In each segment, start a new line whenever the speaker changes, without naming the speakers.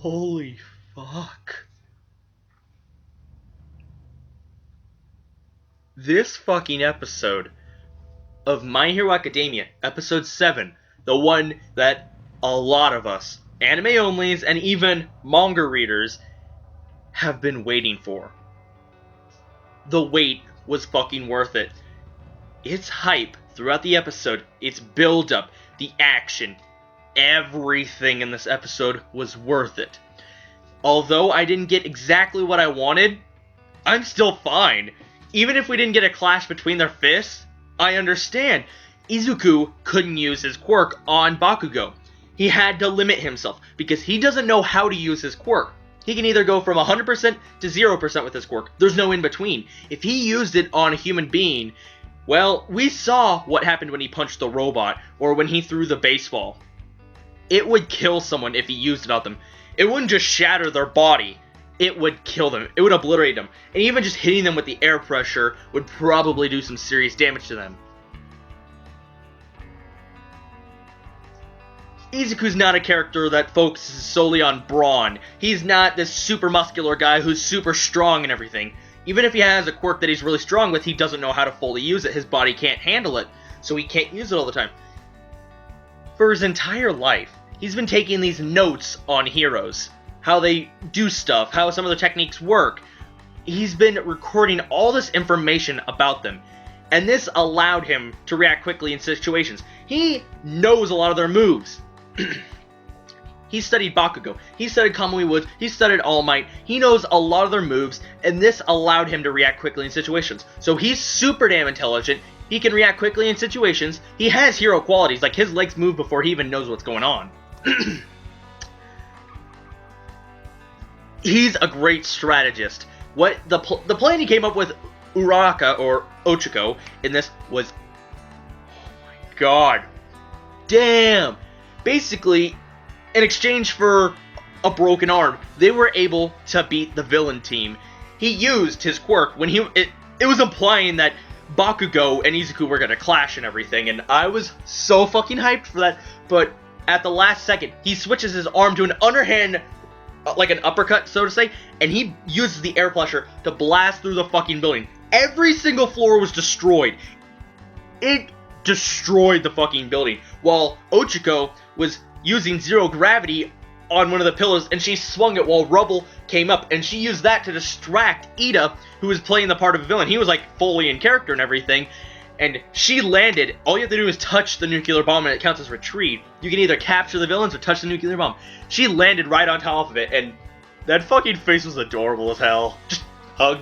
Holy fuck. This fucking episode of My Hero Academia, episode 7, the one that a lot of us, anime onlys and even manga readers, have been waiting for. The wait was fucking worth it. Its hype throughout the episode, its build-up, the action, everything in this episode was worth it. Although I didn't get exactly what I wanted, I'm still fine. Even if we didn't get a clash between their fists, I understand. Izuku couldn't use his quirk on Bakugo. He had to limit himself, because he doesn't know how to use his quirk. He can either go from 100% to 0% with his quirk. There's no in between. If he used it on a human being, well, we saw what happened when he punched the robot, or when he threw the baseball. It would kill someone if he used it on them. It wouldn't just shatter their body. It would kill them. It would obliterate them. And even just hitting them with the air pressure would probably do some serious damage to them. Izuku's not a character that focuses solely on brawn. He's not this super muscular guy who's super strong and everything. Even if he has a quirk that he's really strong with, he doesn't know how to fully use it. His body can't handle it, so he can't use it all the time. For his entire life, he's been taking these notes on heroes. How they do stuff, how some of the techniques work. He's been recording all this information about them. And this allowed him to react quickly in situations. He knows a lot of their moves. He studied Bakugo, he studied Kamui Woods, he studied All Might, he knows a lot of their moves, and this allowed him to react quickly in situations. So he's super damn intelligent, he can react quickly in situations, he has hero qualities, like his legs move before he even knows what's going on. He's a great strategist. What the plan he came up with, Uraraka, or Ochiko, in this was... oh my god. Damn! Basically, in exchange for a broken arm, they were able to beat the villain team. He used his quirk when it was implying that Bakugo and Izuku were gonna clash and everything, and I was so fucking hyped for that, but at the last second, he switches his arm to an underhand, like an uppercut, so to say, and he uses the air pressure to blast through the fucking building. Every single floor was destroyed. It destroyed the fucking building, while Ochiko was using zero gravity on one of the pillars, and she swung it while rubble came up, and she used that to distract Ida, who was playing the part of a villain. He was like fully in character and everything, and she landed. All you have to do is touch the nuclear bomb and it counts as retreat. You can either capture the villains or touch the nuclear bomb. She landed right on top of it, and that fucking face was adorable as hell. Just hug.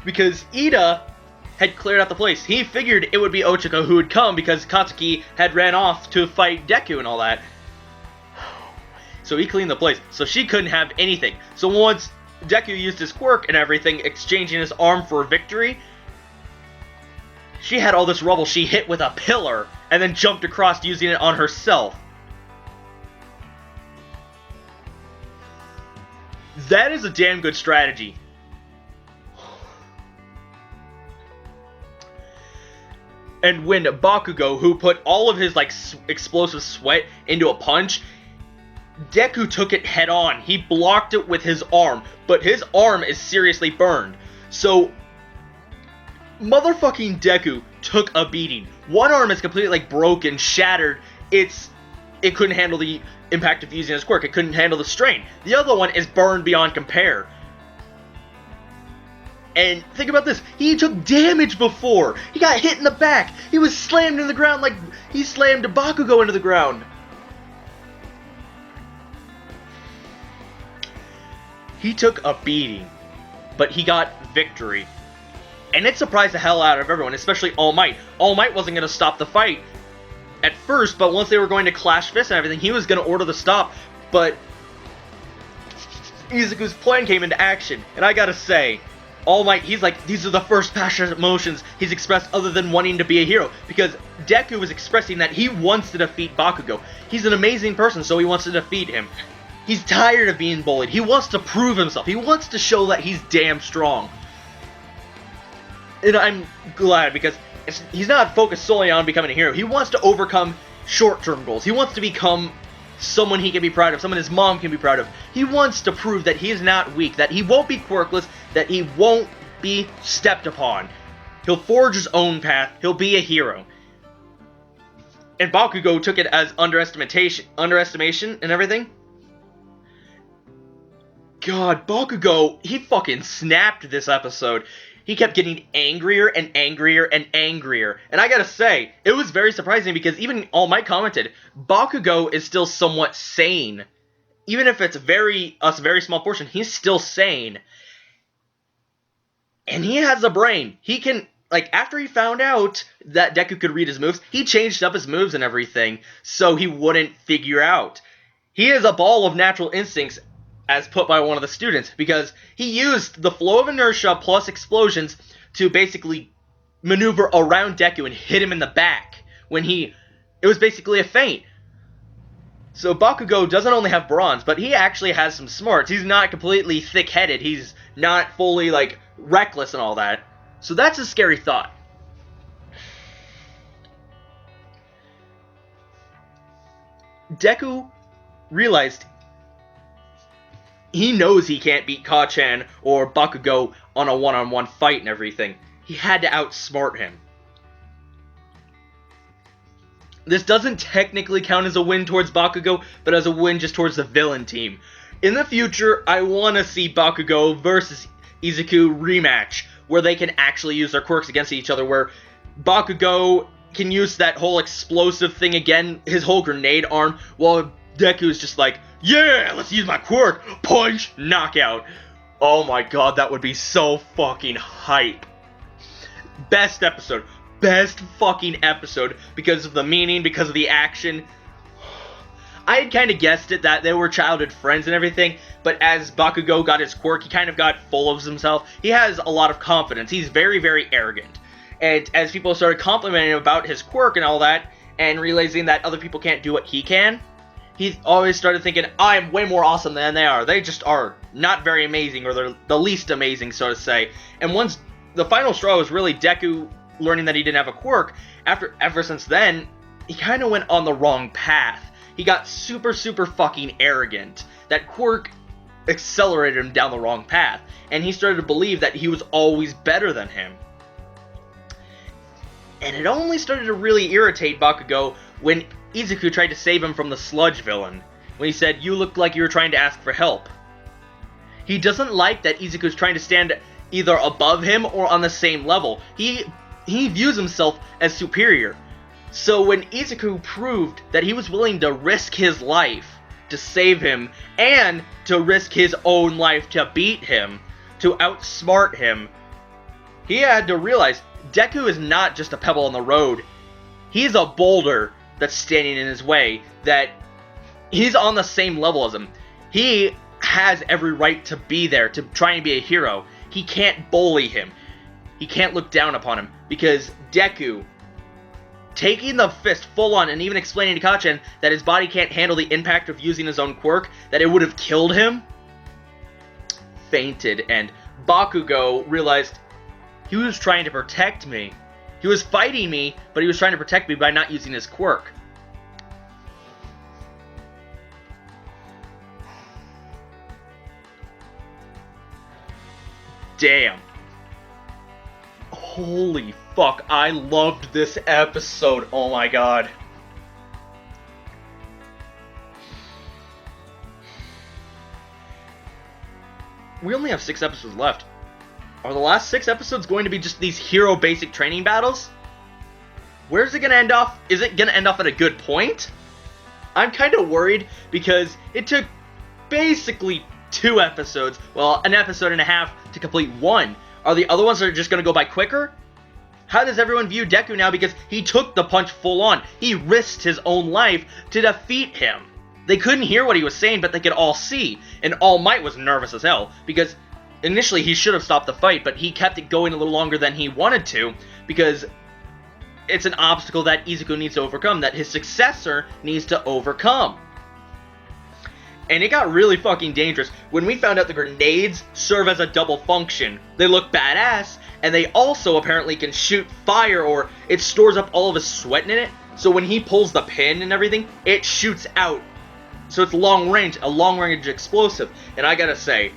Because Ida had cleared out the place. He figured it would be Ochiko who would come because Katsuki had ran off to fight Deku and all that. So he cleaned the place. So she couldn't have anything. So once Deku used his quirk and everything, exchanging his arm for victory, she had all this rubble she hit with a pillar and then jumped across using it on herself. That is a damn good strategy. And when Bakugo, who put all of his like explosive sweat into a punch, Deku took it head on. He blocked it with his arm, but his arm is seriously burned. So, motherfucking Deku took a beating. One arm is completely like broken, shattered. It couldn't handle the impact of using his quirk. It couldn't handle the strain. The other one is burned beyond compare. And think about this, he took damage before. He got hit in the back. He was slammed into the ground like he slammed Bakugo into the ground. He took a beating, but he got victory. And it surprised the hell out of everyone, especially All Might. All Might wasn't going to stop the fight at first, but once they were going to clash fists and everything, he was going to order the stop. But Izuku's plan came into action, and I gotta say, All Might, he's like, these are the first passionate emotions he's expressed other than wanting to be a hero. Because Deku was expressing that he wants to defeat Bakugo. He's an amazing person, so he wants to defeat him. He's tired of being bullied. He wants to prove himself. He wants to show that he's damn strong. And I'm glad because he's not focused solely on becoming a hero. He wants to overcome short-term goals. He wants to become someone he can be proud of, someone his mom can be proud of. He wants to prove that he is not weak, that he won't be quirkless, that he won't be stepped upon. He'll forge his own path, he'll be a hero. And Bakugo took it as underestimation and everything. God, Bakugo, he fucking snapped this episode. He kept getting angrier and angrier and angrier. And I gotta say, it was very surprising because even All Might commented, Bakugo is still somewhat sane. Even if it's a very small portion, he's still sane. And he has a brain. He can, like, after he found out that Deku could read his moves, he changed up his moves and everything so he wouldn't figure out. He is a ball of natural instincts, as put by one of the students, because he used the flow of inertia plus explosions to basically maneuver around Deku and hit him in the back when it was basically a feint. So Bakugo doesn't only have bronze, but he actually has some smarts. He's not completely thick-headed. He's not fully, like, reckless and all that. So that's a scary thought. Deku realized he knows he can't beat Ka-chan or Bakugo on a one-on-one fight and everything. He had to outsmart him. This doesn't technically count as a win towards Bakugo, but as a win just towards the villain team. In the future, I want to see Bakugo versus Izuku rematch, where they can actually use their quirks against each other, where Bakugo can use that whole explosive thing again, his whole grenade arm, while Deku's just like, yeah, let's use my quirk, punch, knockout. Oh my god, that would be so fucking hype. Best episode. Best fucking episode because of the meaning, because of the action. I had kind of guessed it that they were childhood friends and everything, but as Bakugo got his quirk, he kind of got full of himself. He has a lot of confidence. He's very, very arrogant. And as people started complimenting him about his quirk and all that, and realizing that other people can't do what he can, he always started thinking, I'm way more awesome than they are. They just are not very amazing, or they're the least amazing, so to say. And once the final straw was really Deku learning that he didn't have a quirk, ever since then, he kind of went on the wrong path. He got super, super fucking arrogant. That quirk accelerated him down the wrong path, and he started to believe that he was always better than him. And it only started to really irritate Bakugo when Izuku tried to save him from the sludge villain, when he said, you looked like you were trying to ask for help. He doesn't like that Izuku's trying to stand either above him or on the same level. He views himself as superior. So when Izuku proved that he was willing to risk his life to save him, and to risk his own life to beat him, to outsmart him, he had to realize Deku is not just a pebble on the road. He's a boulder that's standing in his way, that he's on the same level as him. He has every right to be there, to try and be a hero. He can't bully him. He can't look down upon him, because Deku, taking the fist full on and even explaining to Ka-chan that his body can't handle the impact of using his own quirk, that it would have killed him, fainted, and Bakugo realized he was trying to protect me. He was fighting me, but he was trying to protect me by not using his quirk. Damn. Holy fuck, I loved this episode. Oh my god. We only have 6 episodes left. Are the last 6 episodes going to be just these hero basic training battles? Where's it going to end off? Is it going to end off at a good point? I'm kind of worried because it took basically 2 episodes, well, an episode and a half to complete 1. Are the other ones that are just going to go by quicker? How does everyone view Deku now? Because he took the punch full on. He risked his own life to defeat him. They couldn't hear what he was saying, but they could all see. And All Might was nervous as hell, because initially he should have stopped the fight, but he kept it going a little longer than he wanted to, because it's an obstacle that Izuku needs to overcome, that his successor needs to overcome. And it got really fucking dangerous when we found out the grenades serve as a double function. They look badass, and they also apparently can shoot fire, or it stores up all of his sweat in it. So when he pulls the pin and everything, it shoots out So it's long range, a long range explosive. And I gotta say,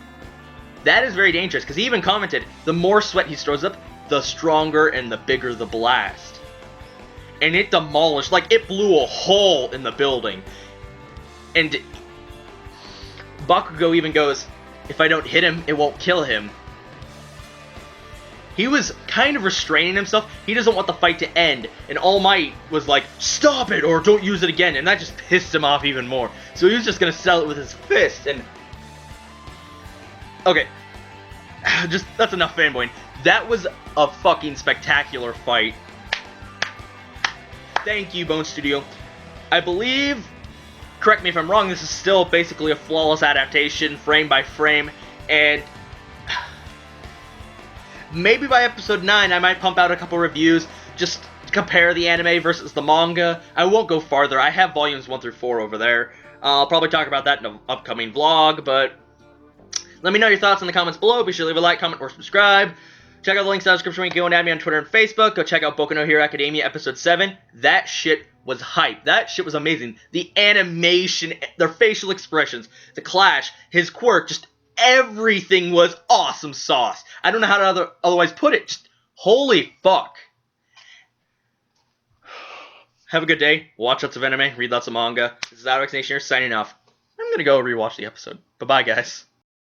that is very dangerous, because he even commented, the more sweat he throws up, the stronger and the bigger the blast. And it demolished, like, it blew a hole in the building. And Bakugo even goes, if I don't hit him, it won't kill him. He was kind of restraining himself. He doesn't want the fight to end. And All Might was like, stop it or don't use it again. And that just pissed him off even more. So he was just going to settle it with his fist. And okay. Just, that's enough fanboying. That was a fucking spectacular fight. Thank you, Bone Studio. I believe, correct me if I'm wrong, this is still basically a flawless adaptation, frame by frame. And maybe by episode 9, I might pump out a couple reviews, just to compare the anime versus the manga. I won't go farther. I have volumes 1 through 4 over there. I'll probably talk about that in an upcoming vlog, but let me know your thoughts in the comments below. Be sure to leave a like, comment, or subscribe. Check out the links in the description when you go and add me on Twitter and Facebook. Go check out Boku no Hero Academia episode 7. That shit was hype. That shit was amazing. The animation, their facial expressions, the clash, his quirk, just everything was awesome sauce. I don't know how to otherwise put it. Just holy fuck. Have a good day. Watch lots of anime. Read lots of manga. This is Alex Nation here signing off. I'm going to go rewatch the episode. Bye-bye, guys.